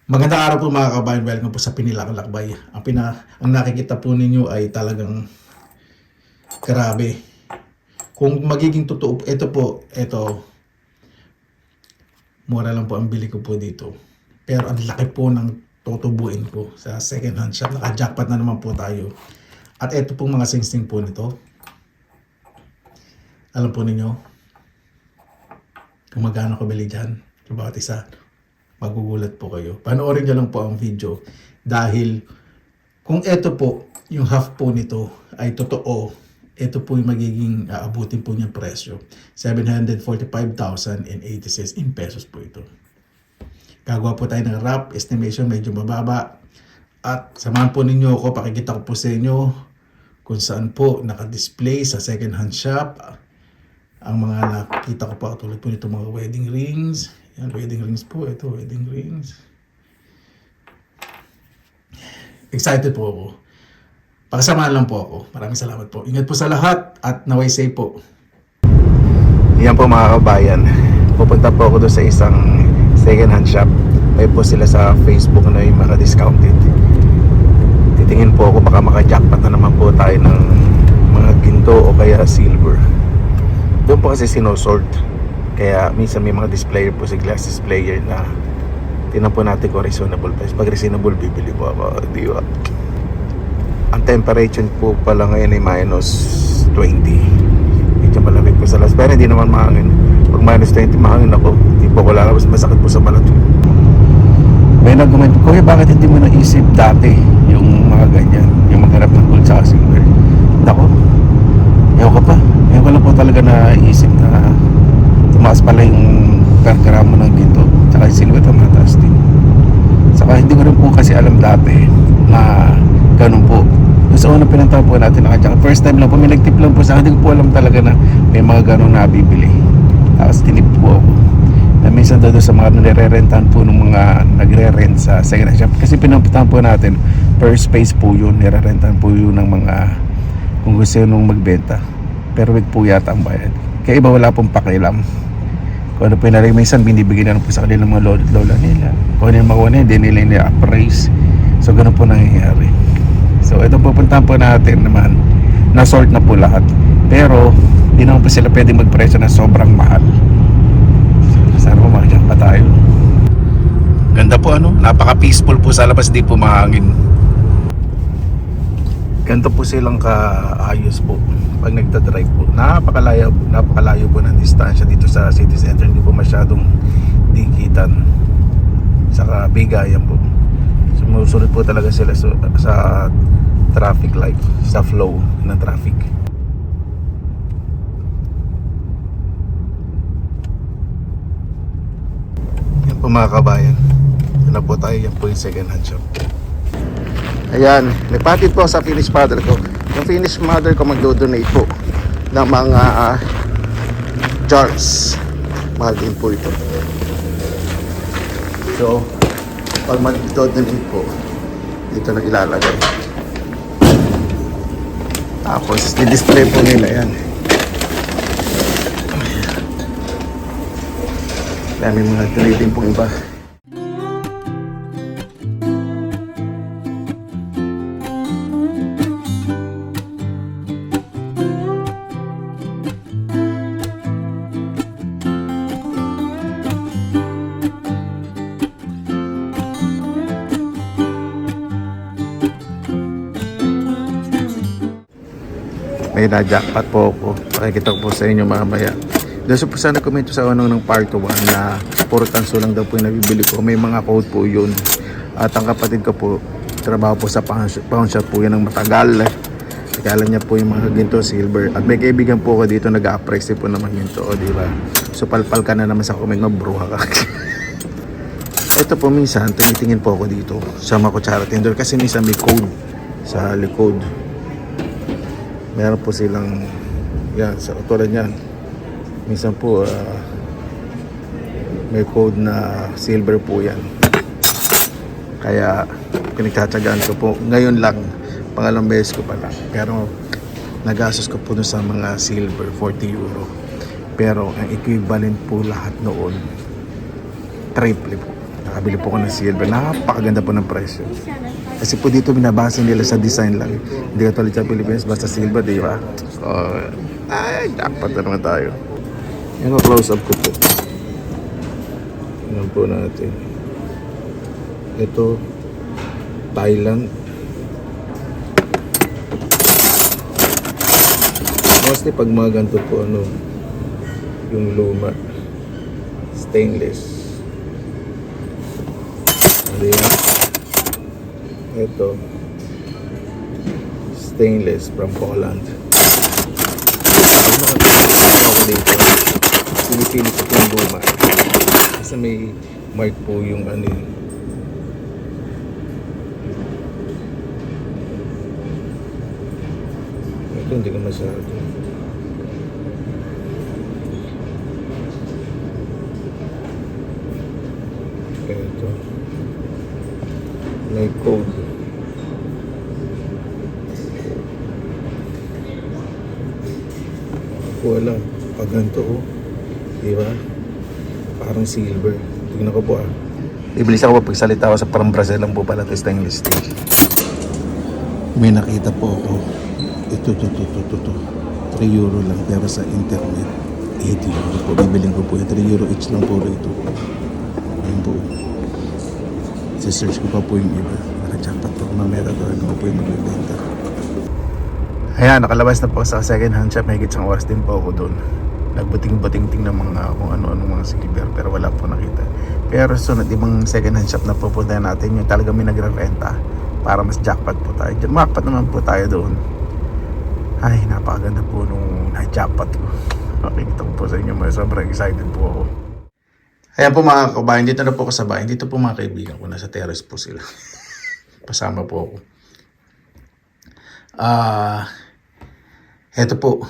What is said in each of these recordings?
Magandang araw po mga kabayan. Welcome po sa Pinilang Lakbay. Ang nakikita po ninyo ay talagang grabe. Kung magiging totoo, ito, mura lang po ang bili ko po dito. Pero ang laki po ng tutubuin ko sa second hand shop. Naka-jackpot na naman po tayo. At ito pong mga singsing po nito. Alam po ninyo, kung magkano ko bili dyan, sa bawat isa, magugulat po kayo. Panoorin nyo lang po ang video. Dahil kung ito po, yung half po nito ay totoo, ito po yung magiging aabutin po niyang presyo. 745,086 in pesos po ito. Gagawa po tayo ng rough estimation, medyo mababa. At samahan po ninyo ako, pakikita ko po sa inyo kung saan po naka-display sa second hand shop. Ang mga nakita ko pa, tulad po nito mga wedding rings. Yan, wedding rings po. Ito, wedding rings. Excited po ako. Pakasamahan lang po ako. Maraming salamat po. Ingat po sa lahat at naway safe po. Yan po mga kabayan. Pupunta po ako doon sa isang second hand shop. May po sila sa Facebook na yung mga discounted. Titingin po ako, baka maka-jackpot na naman po tayo ng mga ginto o kaya silver. Doon po kasi sinosort. Kaya minsan may mga displayer po si glass displayer na tingnan po natin kung reasonable price. Pag reasonable, bibili po ako. Di ba? Ang temperature po pala ngayon ay minus 20. Medyo malamig po sa labas. Pero hindi naman mahangin. Pag minus 20, mahangin ako. Hindi po ko lalabas. Masakit po sa balat. May nag-comment po, Kuya, bakit hindi mo naisip dati yung mga ganyan? Yung maghanap ng gold sa silver? Nako, ayaw ka pa. Ayaw ko lang po talaga naisip na tumaas pala yung per gramo ng ginto, tsaka yung silver na mataas din. Saka hindi ko rin po kasi alam dati na ganun po. Sa unang pinuntahan po natin nakachaka, first time lang po, may nagtip lang po sa akin. Hindi ko po alam talaga na may mga ganun na bibili. Tapos tinip po ako na minsan doon sa mga nire-rentahan po ng mga nagre-rent sa second hand shop. Kasi pinuntahan po natin, per space po yun, nire-rentahan po yun ng mga kung gusto nung magbenta. Pero wag po yata ang bayad. Kaya iba wala pong pakialam. Kung ano po yung minsan binibigyan na po sa kanilang mga lola nila. Kung ano yung makuha na, hindi nila nila-appraise. So ganun po nangyayari. So ito pupuntahan po natin naman, na-sort na po lahat. Pero hindi naman po sila pwedeng magpresyo na sobrang mahal. So, sana po makikita pa tayo. Ganda po ano, napaka-peaceful po sa labas, di po mahangin. Ganito po silang kaayos po pag nagdadrive po. Napakalayo po ng distansya dito sa city center. Hindi po masyadong dikitan. Saka bigayan po. Sumusunod po talaga sila sa traffic light, sa flow ng traffic. Yan po mga kabayan. Yan na po tayo. Yan po yung second hand shop. Ayan, may patid po sa Finnish mother ko. Yung Finnish mother ko magdo-donate po ng mga jars. Mahal din po ito. So, pag mag-donate po, dito na ilalagay. Tapos, i-display po nila yan. Ayan, may mga donating pong iba. May na-jackpot po ako. Pakikita ko po sa inyo mamaya. Doon po sana komento sa unang ng part 1 na puro tanso lang daw po yung nabibili ko. May mga code po yun. At ang kapatid ko po, trabaho po sa pawn shop po yan ng matagal. Kaya niya po yung mga ginto, silver. At may kaibigan po ko dito nag-a-appraise po naman ginto. O diba? So palpal ka na naman sa comment, mabruha ka. Ito po minsan, tinitingin po ako dito sa mga kutsara tender. Kasi minsan may code sa likod. Meron po silang yan, sa tulad yan minsan po may code na silver po yan, kaya pinagtatsagaan ko po ngayon lang, pangalawang beses ko pala, pero nagastos ko po dun sa mga silver 40 euro, pero ang equivalent po lahat noon triple po. Nakabili po ko ng silver. Napakaganda po ng presyo. Kasi po dito binabase nila sa design lang. Hindi ka tulad sa Pilipinas, basta silver, di ba? So, ay, dapat na naman tayo. Yan o, close up ko po. Yan po natin. Ito, Thailand. Mostly pag mga ganito po, ano, yung luma. Stainless. Ayan. Ito. Stainless from Poland. Ang mga pinipili ako dito, pinipili ko yung luma. Kasi may mark po yung ano yun. Ito hindi ko masyado. Ito. May code. Wala. Pag ganito, oh. Diba? Parang silver. Tingnan ko po, ah. Ibilis ako pagsalita ako sa parang Brazil lang po pala ito stainless steel. May nakita po ako. Ito. 3 euro lang pero sa internet. 80 euro po. Bibiling ko po. 3 euro each lang po rito. Ayun po. Search ko pa po yung iba. Naka-jackpot po. Mamaya tatawag ko po yung magbibenta. Ayan, nakalabas na po sa second hand shop. May isang oras din po ako doon. Nagbuting-buting-ting ng mga kung ano-ano mga silver. Pero wala po nakita. Pero sunod ibang second hand shop na pupunta natin. Yung talaga may nagre-renta. Para mas jackpot po tayo. Jackpot naman po tayo doon. Ay, napakaganda po nung na-jackpot ko. Makikita ko po sa inyo. Sobrang excited po ako. Ayan po mga kabayan, dito na po ako sa bahay. Dito po mga kaibigan ko, nasa terrace po sila. Pasama po ako. Ito po.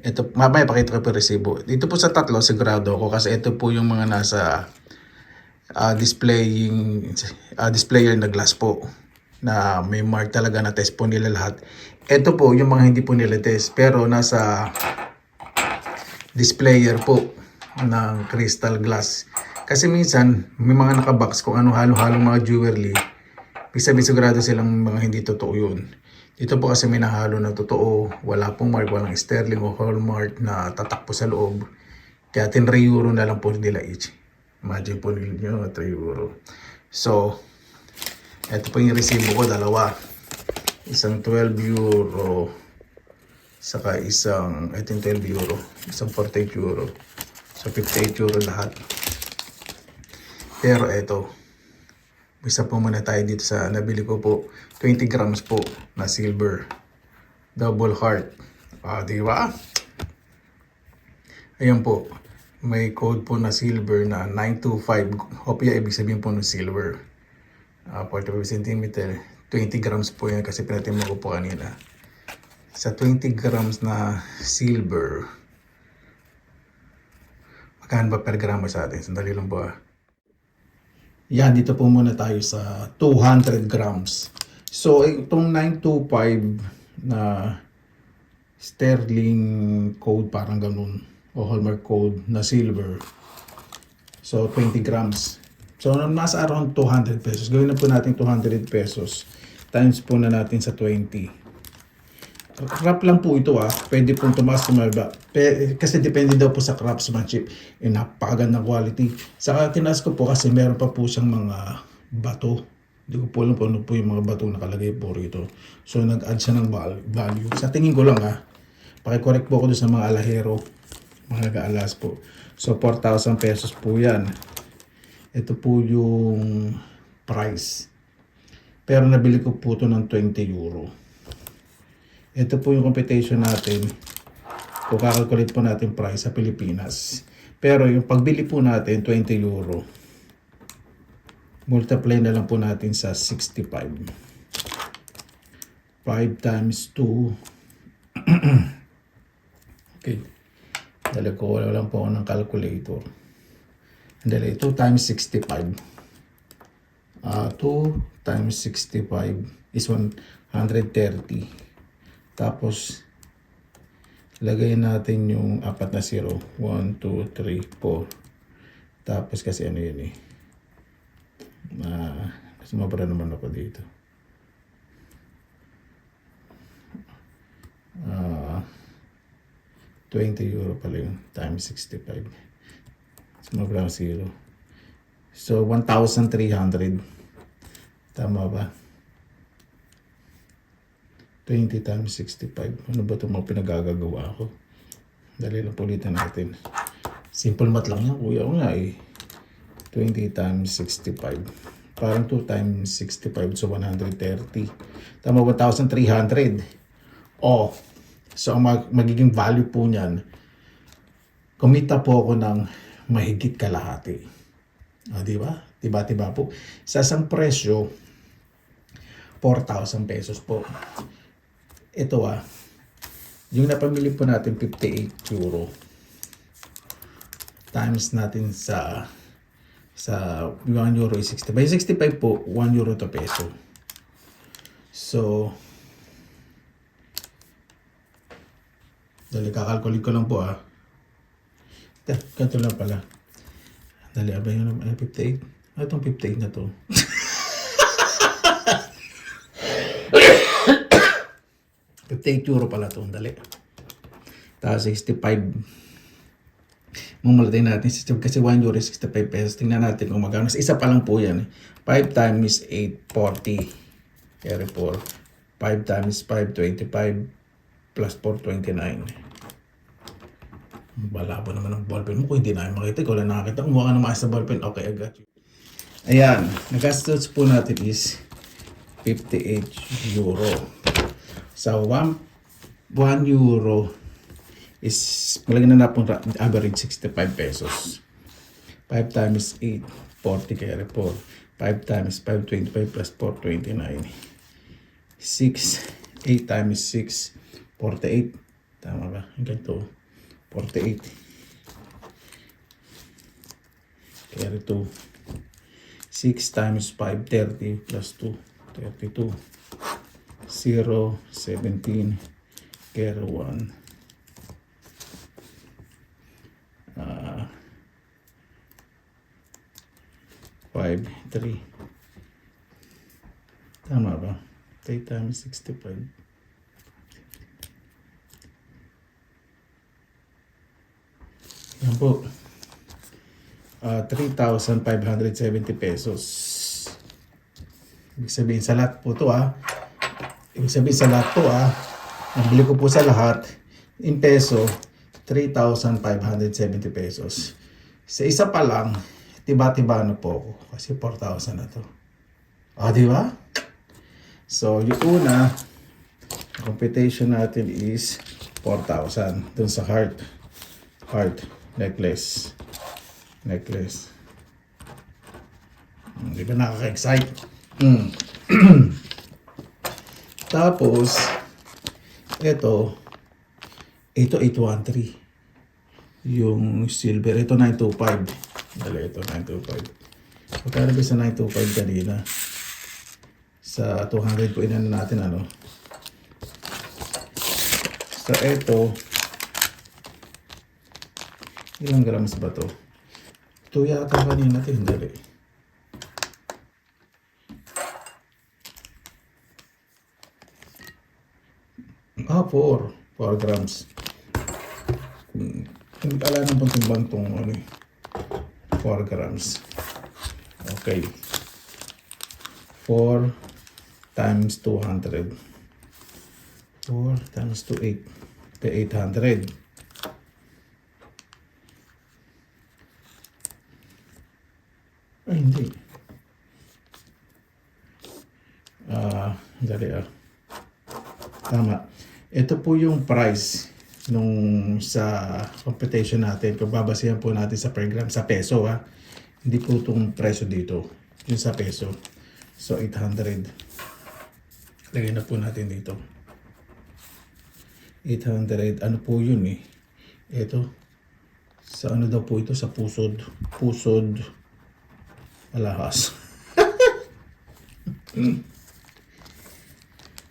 Ito, mamaya pakita ko po yung resibo. Dito po sa tatlo, sigurado ako kasi ito po yung mga nasa displayer na glass po. Na may mark talaga na test po nila lahat. Ito po yung mga hindi po nila test. Pero nasa displayer po ng crystal glass. Kasi minsan, may mga nakabox kung ano halo-halong mga jewelry. Ibig sabihin sigurado silang mga hindi totoo yun. Dito po kasi may nahalo na totoo. Wala pong mark, walang sterling o hallmark na tatakpo sa loob. Kaya 3 euro na lang po nila each. Imagine po ninyo, 3 euro. So, ito po yung resibo ko, dalawa. Isang 12 euro. Saka isang, ito yung 12 euro. Isang 48 euro. So, 58 euro lahat. Pero ito, isa po muna tayo dito sa nabili ko po. 20 grams po na silver. Double heart. Di ba? Ayan po. May code po na silver na 925. Hopya, ibig sabihin po ng silver. 45 cm. 20 grams po yan kasi pinatimla ko po kanina. Sa 20 grams na silver, magkano ba per gramo sa atin? Sandali lang po. Yan, dito po muna tayo sa 200 grams. So, itong 925 na sterling code, parang ganun, o hallmark code na silver. So, 20 grams. So, nasa around 200 pesos. Gawin na po natin 200 pesos. Times po na natin sa 20. Crop lang po ito Pwede pong tumaas tumaba. Kasi depende daw po sa craftsmanship. Napakagandang quality. Saka tinaas ko po kasi meron pa po siyang mga bato. Hindi ko po alam po ano po yung mga bato nakalagay po rito. So nag-add siya ng value. Sa tingin ko lang Paki-correct po ako doon sa mga alahero. Mga nag-aalas po. So 4,000 pesos po yan. Ito po yung price. Pero nabili ko po ito ng 20 euro. Ito po yung computation natin. Kung kakalculate po natin price sa Pilipinas. Pero yung pagbili po natin, 20 euro. Multiply na lang po natin sa 65. 5 times 2. Okay. Dali ko, wala lang po ako ng calculator. Dali, 2 times 65. 2 times 65 is 130. Tapos, lagay natin yung apat na 0. 1, 2, 3, 4. Tapos kasi ano yun Sumabra naman ako dito. 20 euro pala yun, times 65. Sumabra ang 0. So, 1,300. Tama ba? 20 times 65. Ano ba ito mga pinagagagawa ko? Dali lang pulitan natin. Simple math lang yan, kuya ko nga eh. 20 times 65. Parang 2 times 65, so 130. Tama, 1,300. Oh, so ang magiging value po niyan, kumita po ako ng mahigit kalahati. Di ba? Diba po? Sa isang presyo, 4,000 pesos po. Ito yung napamili po natin 58 euro. Times natin sa 1 euro is 65. By 65 po, 1 euro to peso. So, dali, kakalkulit ko lang po Ganito lang pala. Dali, abay yun 58. Itong 58 na to. €58 pala to. Dali. Tapos 65. Mumultay natin kasi 1 euro 65 pesos. Tingnan natin kung magkano. Isa pa lang po yan. 5 times 8, 40. Carry 4. 5 times 5, 25. Plus 4, 29. Balabo naman ang ballpen mo. Kung hindi na makita, ikaw lang nakakita. Kung mukha na maas na ballpen, okay, I got you. Ayan. Nagastos po natin is 58 euro. So, 1 euro is, malagyan na po average 65 pesos. 5 times 8, 40 kaya 4. 5 times 5, 25 plus 4, 29. 6, 8 times 6, 48. Tama ba? Hanggang to. 48. Carry 2. 6 times 5, 30 plus 2, 32. 0, 17. Carry 1. 5, 3. Tama ba? 3 times 65. Yan po. 3,570 pesos. Ibig sabihin sa lahat po to nabili ko po sa lahat in peso 3,570 pesos. Sa isa pa lang, tiba-tiba na po ako kasi 4,000 na to. Di ba? So, yung una, computation natin is 4,000 dun sa heart necklace. Di ba nakaka-excite? Tapos, ito 813. Yung silver, ito 925. Dali, ito 925. Magkano ba sa 925 kanina? Sa 200 po inano natin So, ito, ilang grams ba to? Ito yata kanina natin, dali. Four grams. Ala ng pagtimbang tong 4 grams. Okay. 4 times 200. 4 times 2, 800. Ay, hindi. Dali Tama. Ito po yung price nung sa computation natin. Kung babasihan po natin sa per gram, sa peso Hindi po itong presyo dito. Yung sa peso. So, 800. Lagyan na po natin dito. 800. Ano po yun Ito. Sa ano daw po ito? Sa pusod. Alahas.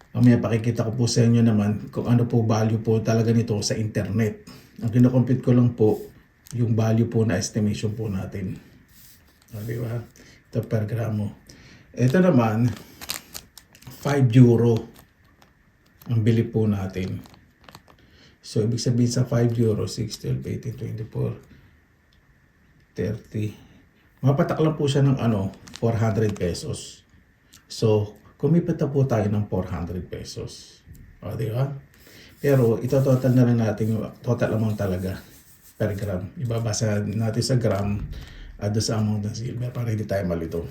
Mamaya pakikita ko po sa inyo naman kung ano po value po talaga nito sa internet. Ang kinocompute ko lang po yung value po na estimation po natin. Di ba? Ito per gramo. Ito naman, 5 euro ang bili po natin. So, ibig sabihin sa 5 euro, 6, 12, 18, 24, 30. Mapatak lang po siya ng 400 pesos. So, kumipit na po tayo ng 400 pesos. O, di ba? Pero, ito total na lang natin yung total amount talaga per gram. Ibabasa natin sa gram at sa amount ng silver para hindi tayo malito.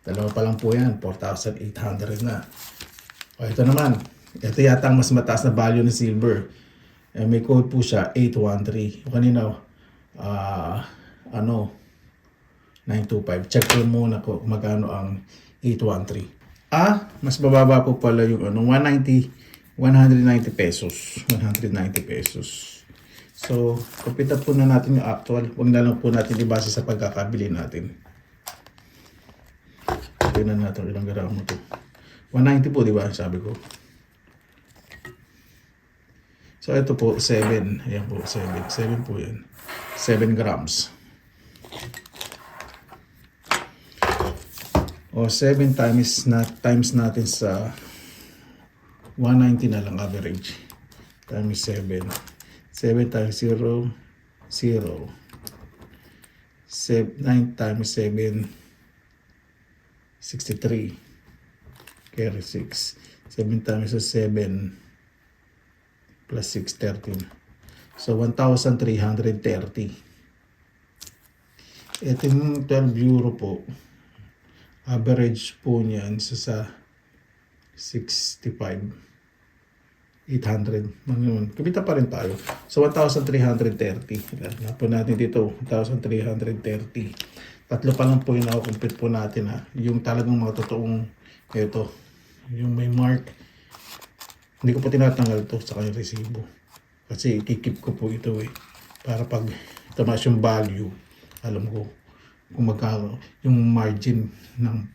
Dalawa pa lang po yan, 4,800 na. O, ito naman. Ito yata ang mas mataas na value ng silver. May code po siya, 813. O kanina, 925. Check ko muna kung magkano ang 813. Mas bababa po pala yung 190 pesos. 190 pesos. So, kupita po na natin yung actual. Huwag na lang po natin ibase sa pagkakabili natin. Tignan natin ilang gramo ito. 190 po, di ba? Sabi ko. So, ito po, 7. Ayan po, 7. 7 po yan. 7 grams. O, 7 times natin sa 190 na lang average. Times 7. 7 times 0, 0. 9 times 7, 63. Carry 6. 7 times 7 plus 6, 13. So, 1,330. Ito yung 12 euro po. Average po niyan sa 65. 800. Kumita pa rin tayo. So, 1,330. Lahat po natin dito. 1,330. Tatlo pa lang po yung nakukumpit po natin ha. Yung talagang mga totoong ito. Yung may mark. Hindi ko po tinatanggal to sa kanyang resibo. Kasi ikikip ko po ito para pag tumaas yung value, alam ko kung magkano yung margin ng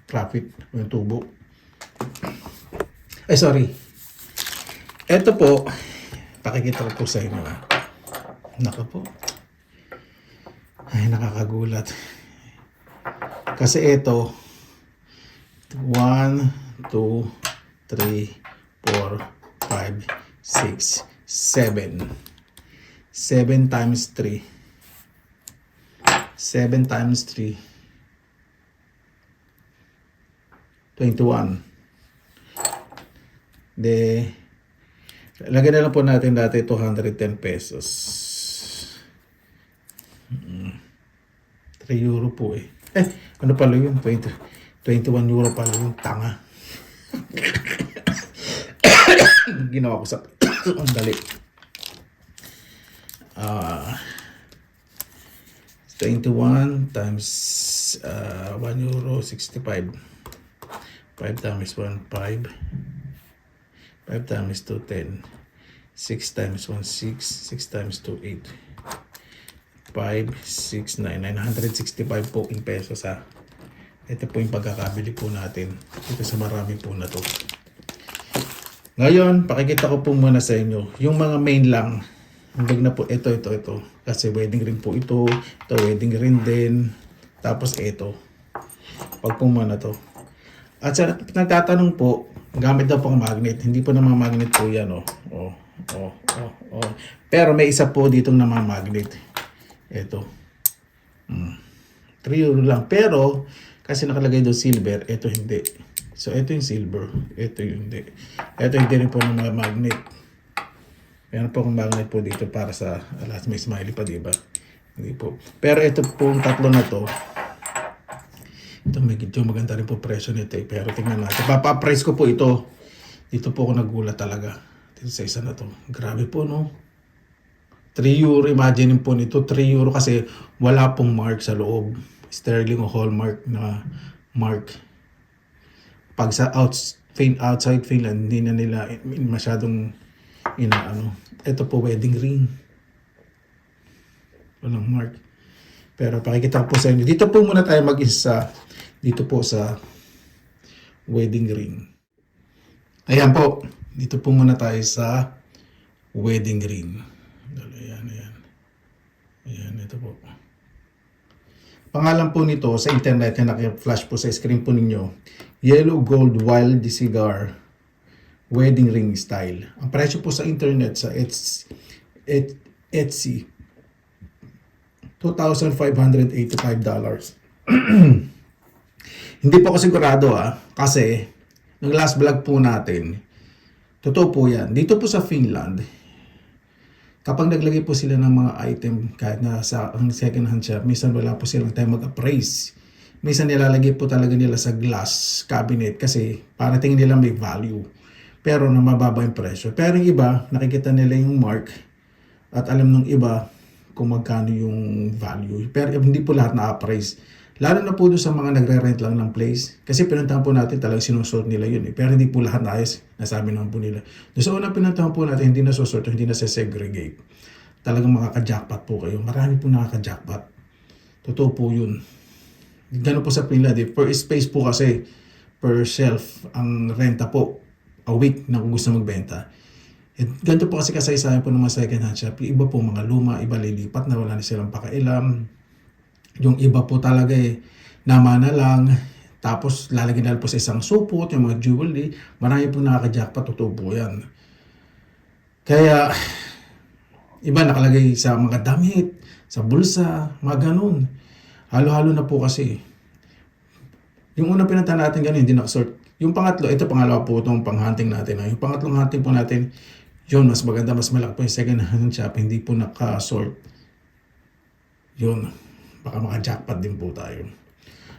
profit o yung tubo. Sorry. Ito po, pakikita ko po sa inyo. Naka po. Ay, nakakagulat. Kasi ito, 1, 2, 3, 4, 5, 6, 7. 7 times 3. 7 times 3. 21. Lagyan na lang po natin dati 210 pesos. 3 euro po ano pala yun? 21 euro pala yung tanga. Ginawa ko sa ang dali. 21 times 1 euro 65. 5 times 1 5. 5 times 2 10. 6 times 1 6. 6 times 2 8. 5 6 9 965 po in pesos ha. Ito po yung pagkakabili po natin. Ito sa marami po na to. Ngayon, pakikita ko po muna sa inyo. Yung mga main lang. Hanggang na po, ito. Kasi wedding ring po ito. Ito, wedding ring din. Tapos ito. Pag po muna to. At sa nagtatanong po, gamit daw pong magnet. Hindi po na mga magnet po yan. Pero may isa po ditong na mga magnet. Ito. 3 euro lang. Pero, kasi nakalagay doon silver, ito hindi. So, ito yung silver. Ito yung hindi. Ito hindi rin po ng mga magnet. Meron po akong magnet po dito para sa last may smiley pa, diba? Hindi po. Pero ito po yung tatlo na to. Ito medyo maganda rin po presyo nito Pero tingnan natin. Papa-price ko po ito. Dito po ako nagulat talaga. Dito sa isa na to. Grabe po, no? 3 euro. Imagine po nito. 3 euro kasi wala pong mark sa loob. Sterling o hallmark na mark. Pag sa outside Finland, hindi na nila masyadong ito po wedding ring. Walang mark. Pero pakikita ko po sa inyo. Dito po muna tayo mag-isa. Dito po sa wedding ring. Ayan po. Dito po muna tayo sa wedding ring. Ayan. Ayan, ito po. Pangalan po nito sa internet na naki-flash po sa screen po ninyo, Yellow Gold Wild Cigar Wedding Ring Style. Ang presyo po sa internet sa Etsy, $2,585. Hindi po ako sigurado kasi nung last vlog po natin, totoo po yan. Dito po sa Finland, kapag naglagay po sila ng mga item kahit na sa second hand shop, minsan wala po silang time mag-appraise. Minsan nilalagay po talaga nila sa glass cabinet kasi para tingin nila may value. Pero na mababa yung presyo. Pero yung iba, nakikita nila yung mark at alam ng iba kung magkano yung value. Pero hindi po lahat na-appraise. Lalo na po doon sa mga nagre-rent lang ng place. Kasi pinuntahan po natin talagang sinusort nila yun. Pero hindi po lahat naayos. Nasabi naman po nila. Doon sa unang pinuntahan po natin, hindi na susort, hindi na segregate. Talagang makaka-jackpot po kayo. Marami po nakaka-jackpot. Totoo po yun. Gano'n po sa Finland. Per space po kasi, per shelf, ang renta po a week na kung gusto magbenta. Ganito po kasi kasaysayan po ng mga second hand shop. Yung iba po mga luma, iba lilipat na wala na silang pakailam. Yung iba po talaga nama na lang. Tapos lalagyan na po sa isang supot, yung mga jewelry. Marami po nakaka-jackpot, totoo po yan. Kaya, iba nakalagay sa mga damit, sa bulsa, mga ganun. Halo-halo na po kasi. Yung unang pinuntahan natin ganun, hindi nakasort. Yung pangatlo, ito pangalawa po itong pang-hunting natin. Yung pangatlong hunting po natin, yun, mas maganda, mas malaki po yung second hand shop, hindi po nakasort. Yun. Baka maka-jackpot din po tayo.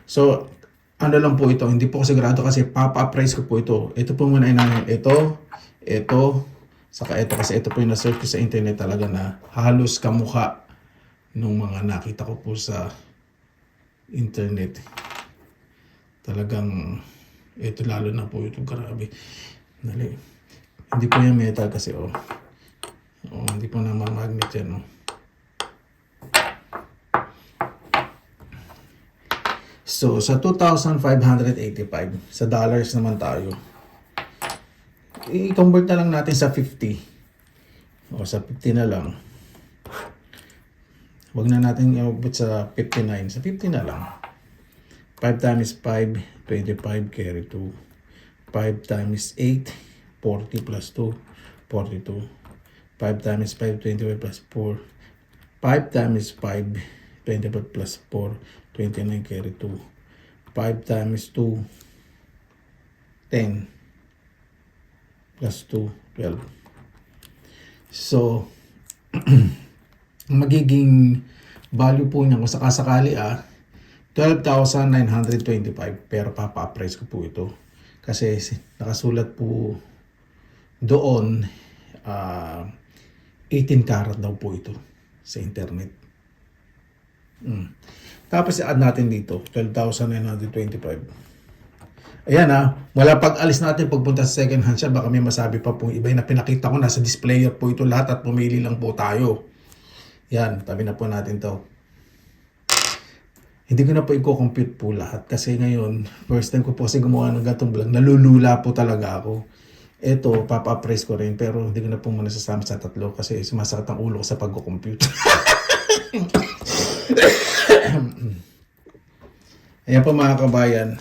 So, ano lang po ito, hindi po ko sigurado kasi papa-appraise ko po ito. Ito po muna inahin, ito, saka ito kasi ito po yung na-search ko sa internet talaga na halos kamukha nung mga nakita ko po sa internet. Talagang, ito lalo na po ito, grabe. Dali. Hindi po yung metal kasi, hindi po naman magnet yan, So, sa 2,585, sa dollars naman tayo. I-convert na lang natin sa 50. O, sa 50 na lang. Huwag na natin i-convert sa 59. Sa 50 na lang. 5 times 5, 25 carry 2. 5 times 8, 40 plus 2, 42. 5 times 5, 25 plus 4. 5 times 5, 25 plus 4, 29 carry 2. 5 times 2, 10. Plus 2, 12. So, magiging value po niya kung sakasakali 12,925. Pero papa-appraise ko po ito. Kasi nakasulat po doon 18 karat daw po ito sa internet. Tapos i-add natin dito 12,925. Ayan wala pag-alis natin pagpunta sa second hand shop, baka may masabi pa po iba na pinakita ko, nasa displayer po ito lahat at pumili lang po tayo. Yan, tabi na po natin to. Hindi ko na po i-compute po lahat kasi ngayon, first time ko po kasi gumawa ng gatong vlog, nalulula po talaga ako. Ito, papa-appraise ko rin pero hindi ko na po muna sasama sa tatlo kasi sumasakit ang ulo ko sa pag-compute. Ayan po mga kabayan.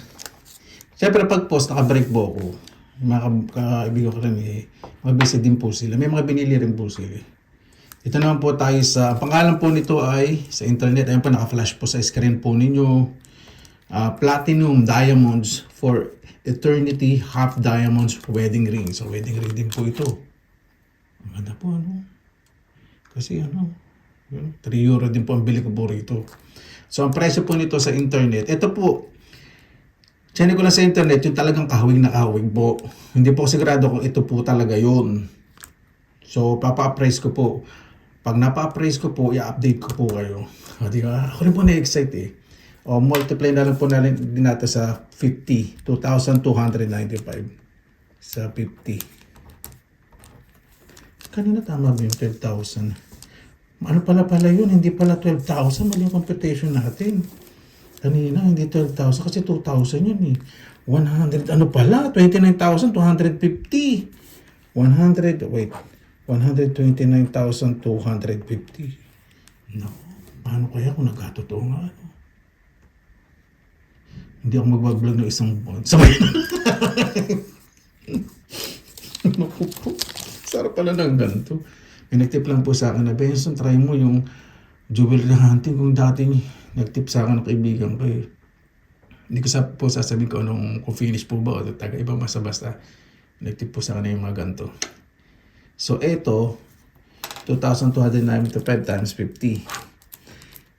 Siyempre pag post naka-break po ako. Mga kaibigan ko rin mabisa din po sila. May mga binili rin po sila. Ito naman po tayo sa, pangalan po nito ay sa internet. Ayan po naka-flash po sa screen po ninyo. Platinum Diamonds for Eternity Half Diamonds Wedding Ring. So wedding ring din po ito. Ang ganda po Kasi 3 euro din po ang bili ko po rito. So, ang presyo po nito sa internet, ito po, channel ko lang sa internet, yung talagang kahawig na kahawig po. Hindi po sigurado kung ito po talaga yun. So, papa-appraise ko po. Pag napa-appraise ko po, i-update ko po kayo. Di ba? Ako rin po na-excite multiply na lang po din natin sa 50. 2,295. Sa 50. Kanina tama ba yung 12,000? Ano pala yun? Hindi pala 12,000. Mali yung computation natin. Kanina, hindi 12,000 kasi 2,000 yun 100, 29,250. 129,250. No, paano kaya kung nagkatotoo nga? Hindi ako mag-vlog ng isang buwan. Sabay na. Naku po. Sarap pala ng ganito. Nag-tip lang po sa akin na, Benson, try mo yung jewelry hunting kung dati nag-tip sa akin ng kaibigan ko eh. Hindi ko po sasabihin ko kung finish po ba o taga iba basta nag-tip po sa akin yung mga ganito. So ito, 2,295 times 50.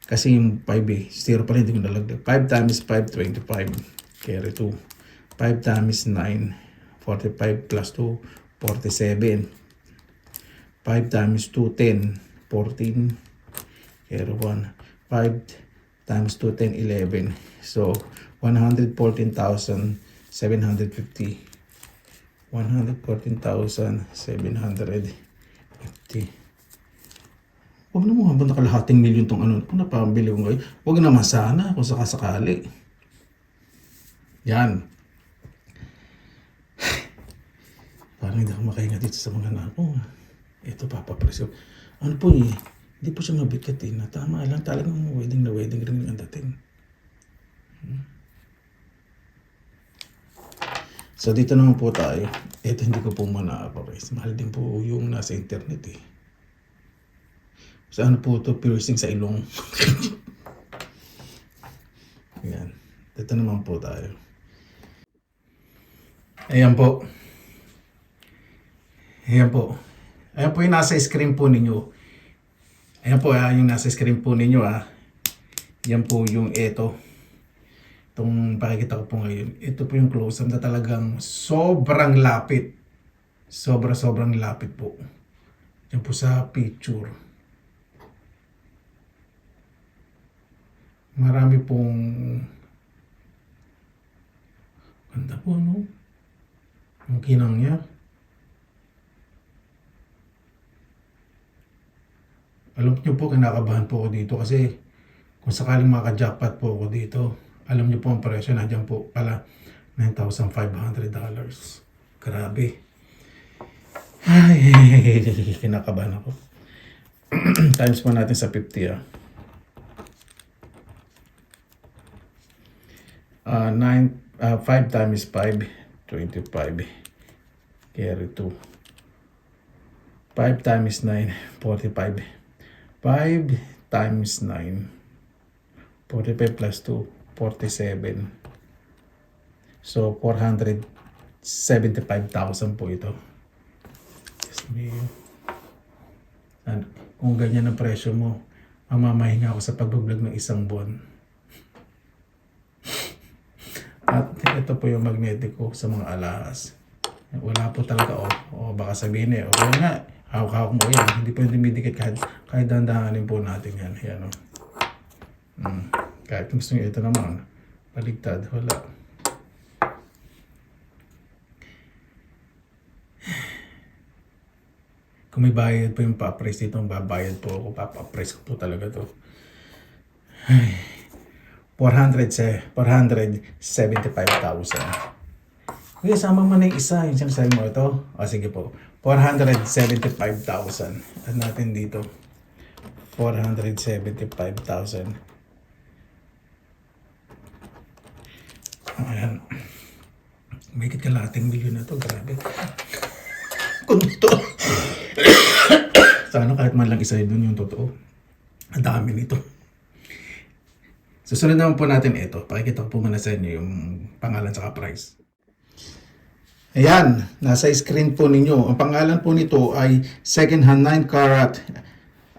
Kasi yung 5 eh, 0 pa rin, hindi ko nalagdag. 5 times 5, 25. Carry 2. 5 times 9, 45 plus 2, 47. 5 times 2, 10. 14. Carry 1. 5 times 2, 10, 11. So, 114,750. 114,750. Huwag na mo habang nakalahating milyon tong kung napabili ko ngayon. Huwag naman sana kung sakasakali. Yan. Parang hindi ako makahinga dito sa mga anak ko. Ito papapresyo. Ano po eh, hindi po siya mabigat eh. Tama lang talagang wedding na wedding ring ang dating. So dito naman po tayo. Ito hindi ko po mana-appraise. Mahal din po yung nasa internet eh. So ano po ito? Piercing sa ilong. Ayan. Dito naman po tayo. Ayan po. Ayan po. Ayan po yung nasa screen po ninyo. Ayan po yung nasa screen po ninyo Yan po yung ito. Itong pakikita ko po ngayon. Ito po yung close-up na talagang sobrang lapit. Sobrang lapit po. Yan po sa picture. Marami pong ganda po, no? Ang kinang niya. Alam niyo po, kinakabahan po ako dito kasi kung sakaling maka-jackpot po ako dito, alam niyo po ang presyo, nandiyan po pala $9,500. Grabe. Ay, kinakabahan ako. Times po natin sa 50 5 times 5, 25. Carry 2. 5 times 9, 45. 5 times 9, 45 plus 2, 47. So, 475,000 po ito. Kung ganyan ang presyo mo, mamamahinga ako sa pag-vlog ng isang buwan. At ito po yung magnetic ko sa mga alahas. Wala po talaga o baka sabihin okay nga, hawak-hawak mo yan. Hindi po yung dumidikit kahit dandahanin po natin yan. Yan Kahit gusto nyo ito naman, baligtad, wala. Kung may bayad po yung pa-appraise dito, babayad po ako, papa-appraise ko po talaga to. 475,000. Kaya sama mo na yung isa, yung sinasabi mo ito. Sige po. 475,000. At natin dito. 475,000. Ayan. May kalahating milyon na to. Grabe. Kung ito. Sana kahit man lang isa doon yung totoo. Ang dami nito. Susunod naman po natin ito. Pakikita ko po muna sa inyo yung pangalan sa price. Ayan, nasa screen po ninyo. Ang pangalan po nito ay second hand 9 carat.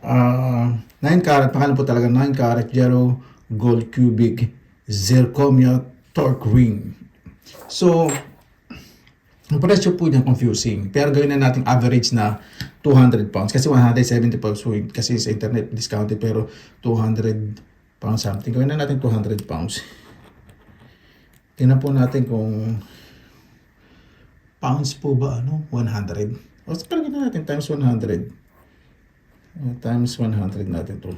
9 carat, pangalan po talaga 9 carat Gero Gold Cubic Zirconia Torque Ring. So, ang presyo po niya confusing. Pero gawin na natin average na 200 pounds. Kasi 170 pounds kasi sa internet discounted pero 200 pounds something. Gawin na natin 200 pounds. Tingnan po natin kung pounds po ba 100. O palagyan na natin times 100. Times 100 natin to.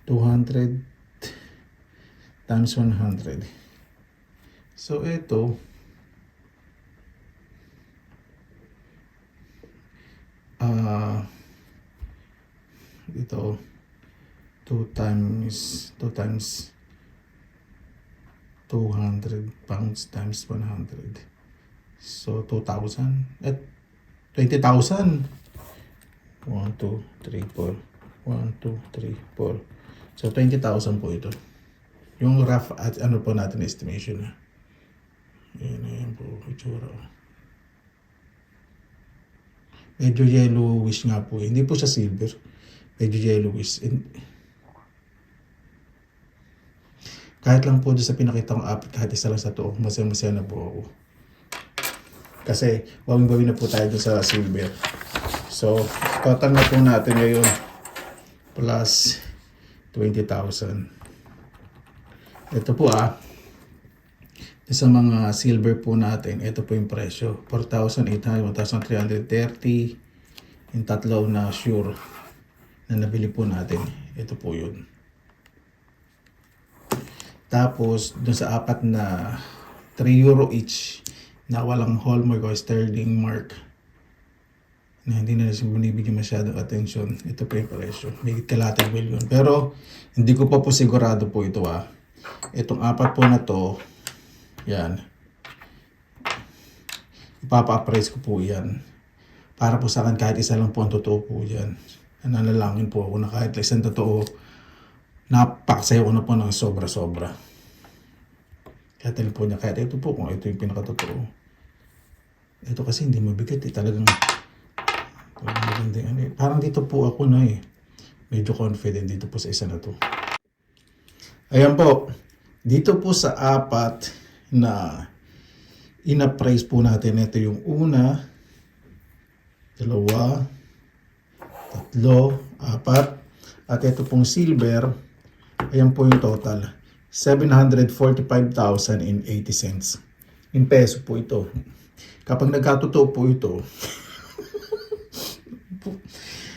200 times 100. So ito ito 2 times 200 pounds times 100. So, 2,000. At 20,000. 1, 2, 3, 4. 1, 2, 3, 4. So, 20,000 po ito. Yung rough at ano po natin estimation na. Ayan po, itsura. Medyo yellowish nga po. Hindi po siya silver. Medyo yellowish. Kahit lang po doon sa pinakita kong app, kahit isa lang sa to, masaya-masaya na po ako. Kasi, wawing-wawing na po tayo doon sa silver. So, total na po natin ngayon plus 20,000. Ito po sa mga silver po natin, ito po yung presyo. 4,800, 1,330. Yung tatlo na sure na nabili po natin. Ito po yun. Tapos, dun sa apat na 3 euro each na walang hallmark o sterling mark na hindi na siya binibigyan masyadong attention. Ito po yung presyo. May kalating billion. Pero, hindi ko pa po sigurado po ito Itong apat po na to, yan. Ipapa-appraise ko po yan. Para po sa akin kahit isa lang po ang totoo po yan. Nanalangin po ako na kahit isang totoo, napaksayo ko na po ng sobra-sobra. Kahit alin po niya, kahit ito po, kung ito yung pinakatotoo. Ito kasi hindi mabigat talagang magandang parang dito po ako na medyo confident dito po sa isa na to. Ayan po, dito po sa apat na ina-praise po natin, ito yung una, dalawa, tatlo, apat, at ito pong silver, ayan po yung total, 745,080 in peso po ito. Kapag nagkatotoo po ito,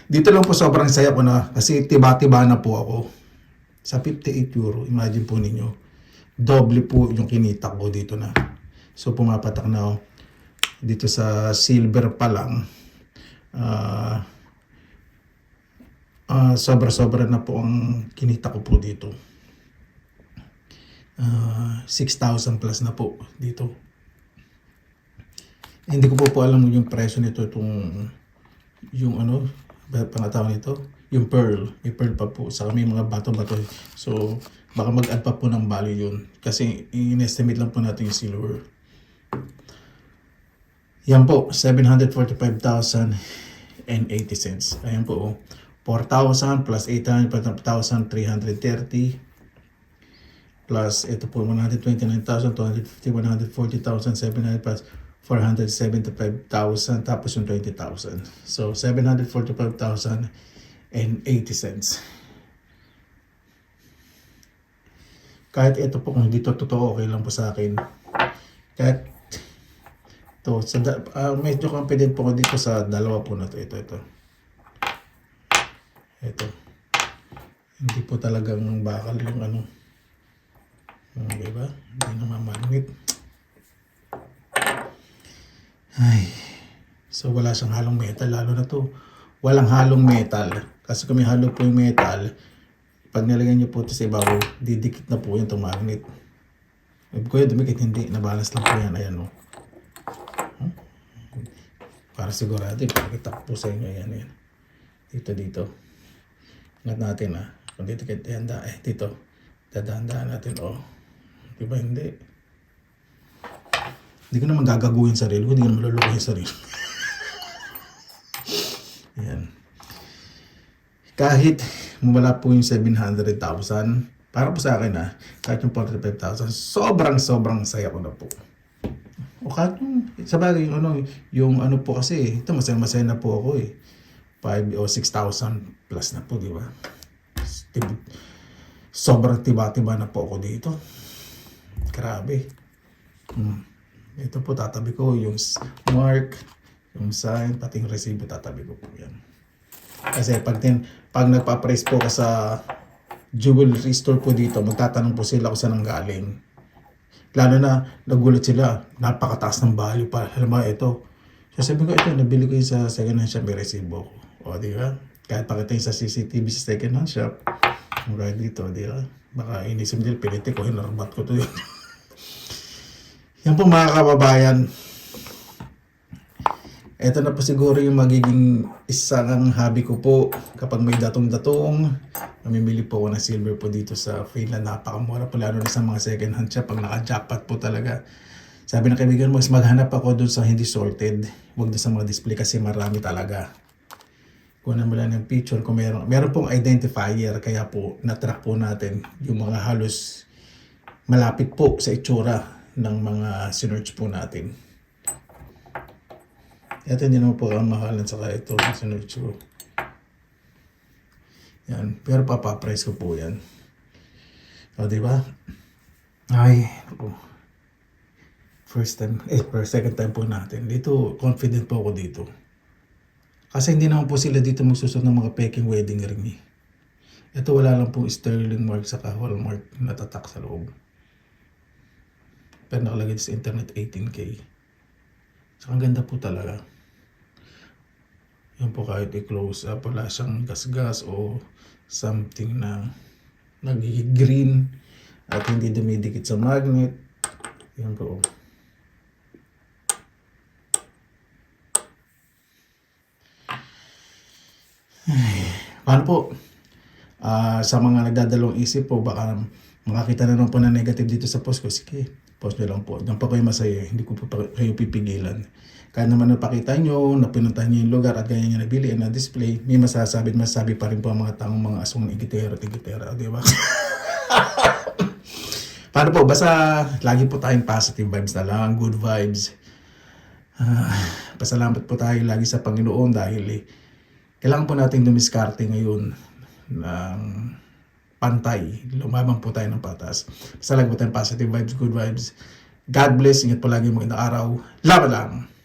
dito lang po sobrang saya ko na kasi tiba-tiba na po ako. Sa 58 euro, imagine po ninyo, doble po yung kinita ko dito na. So pumapatak na ako. Dito sa silver pa lang, sobra-sobra na po ang kinita ko po dito. 6,000 plus na po dito. Hindi ko po alam yung presyo nito, yung pangatawag nito, yung pearl. May pearl pa po. Saka may mga bato-bato. So, baka mag-add pa po ng value yun. Kasi, in-estimate lang po natin yung silver. Yan po, 745,080 Ayan po, 4,000 plus 800, 1,330. Plus, ito po, 129,000, 250, 140,700 plus 475,000, tapos yung 20,000. So, 745,080. Kahit ito po, kung hindi to totoo, okay lang po sa akin. Kahit ito, medyo confident po ko dito sa dalawa po na to. Ito. Hindi po talagang bakal yung diba? Hindi naman malungit. Ay, so wala siyang halong metal, lalo na to. Walang halong metal. Kasi kung may halo po yung metal, pag nilagyan nyo po ito sa ibabaw, didikit na po yung itong magnet. Kung yung dumikit, hindi. Nabalance lang po yan. Ayan o. Para sigurado, ipakita ko po sa inyo. Ayan. Dito. Ingat natin Kung dito kayo dito. Dadaan natin Diba hindi? Hindi ko naman gagaguhin sarili ko, hindi ko naman malulukuhin sarili. Yan. Kahit wala po yung 700,000, para po sa akin kahit yung 45,000, sobrang saya ko na po. O kahit yung, sabagay yung ano po kasi, ito masaya na po ako 5 o 6,000 plus na po, di ba? Sobrang tiba-tiba na po ako dito. Grabe. Ito po, tatabi ko yung mark, yung sign, pati yung resibo, tatabi ko po yan. Kasi pag nagpa-price po ka sa jewelry store po dito, magtatanong po sila kung saan ang galing. Lalo na, nagulat sila, napakataas ng value pa. Alam mo, ito. So sabi ko, ito, nabili ko yung sa second hand shop, may resibo ko. O, di ba? Kahit pakita yung sa CCTV sa second hand shop, right dito, di ba? Baka inisip nila, piniti ko, hinarbat ko to yun. Yan po mga kababayan. Ito na po siguro yung magiging isang hobby ko po kapag may datong-datong. Mamimili po ako ng silver po dito sa Finland. Napakamura po lalo na sa mga second hand shop pag naka-jackpot po talaga. Sabi ng kaibigan mo, maghanap ako doon sa hindi sorted. Huwag doon sa mga display kasi marami talaga. Kunan mo lang ng picture kung meron pong identifier kaya po na-track po natin yung mga halos malapit po sa itsura ng mga sinearch po natin. Ito hindi naman po ang mahalan saka ito ang sinearch ko. Yan, pero papaprice ko po yan. O, diba? Ay, ako. Second time po natin. Dito, confident po ako dito. Kasi hindi naman po sila dito magsusot ng mga peking wedding ring eh. Ito wala lang po sterling mark saka hallmark na tatak sa loob. Pero nakalagay sa internet 18K. Saka ang ganda po talaga. Yan po kahit i-close up, wala siyang gas-gas o something na nagiging green at hindi dumidikit sa magnet. Yan po. Paano po? Sa mga nagdadalawang isip po, baka makakita na naman po na negative dito sa post ko. Sige, post nyo lang po. Diyan pa kayo masaya. Hindi ko pa kayo pipigilan. Kaya naman napakita nyo, napinuntahan nyo yung lugar at ganyan nyo nabili na display, may masasabi pa rin po ang mga taong mga asong igitera, di ba? Paano po? Basta lagi po tayong positive vibes na lang, good vibes. Pasalamat po tayo lagi sa Panginoon dahil kailangan po natin dumiskarte ngayon ng pantay. Lumabang po tayo ng patas. Basta lagi po tayong positive vibes, good vibes. God bless. Ingat po lagi mo in the araw. Laban lang!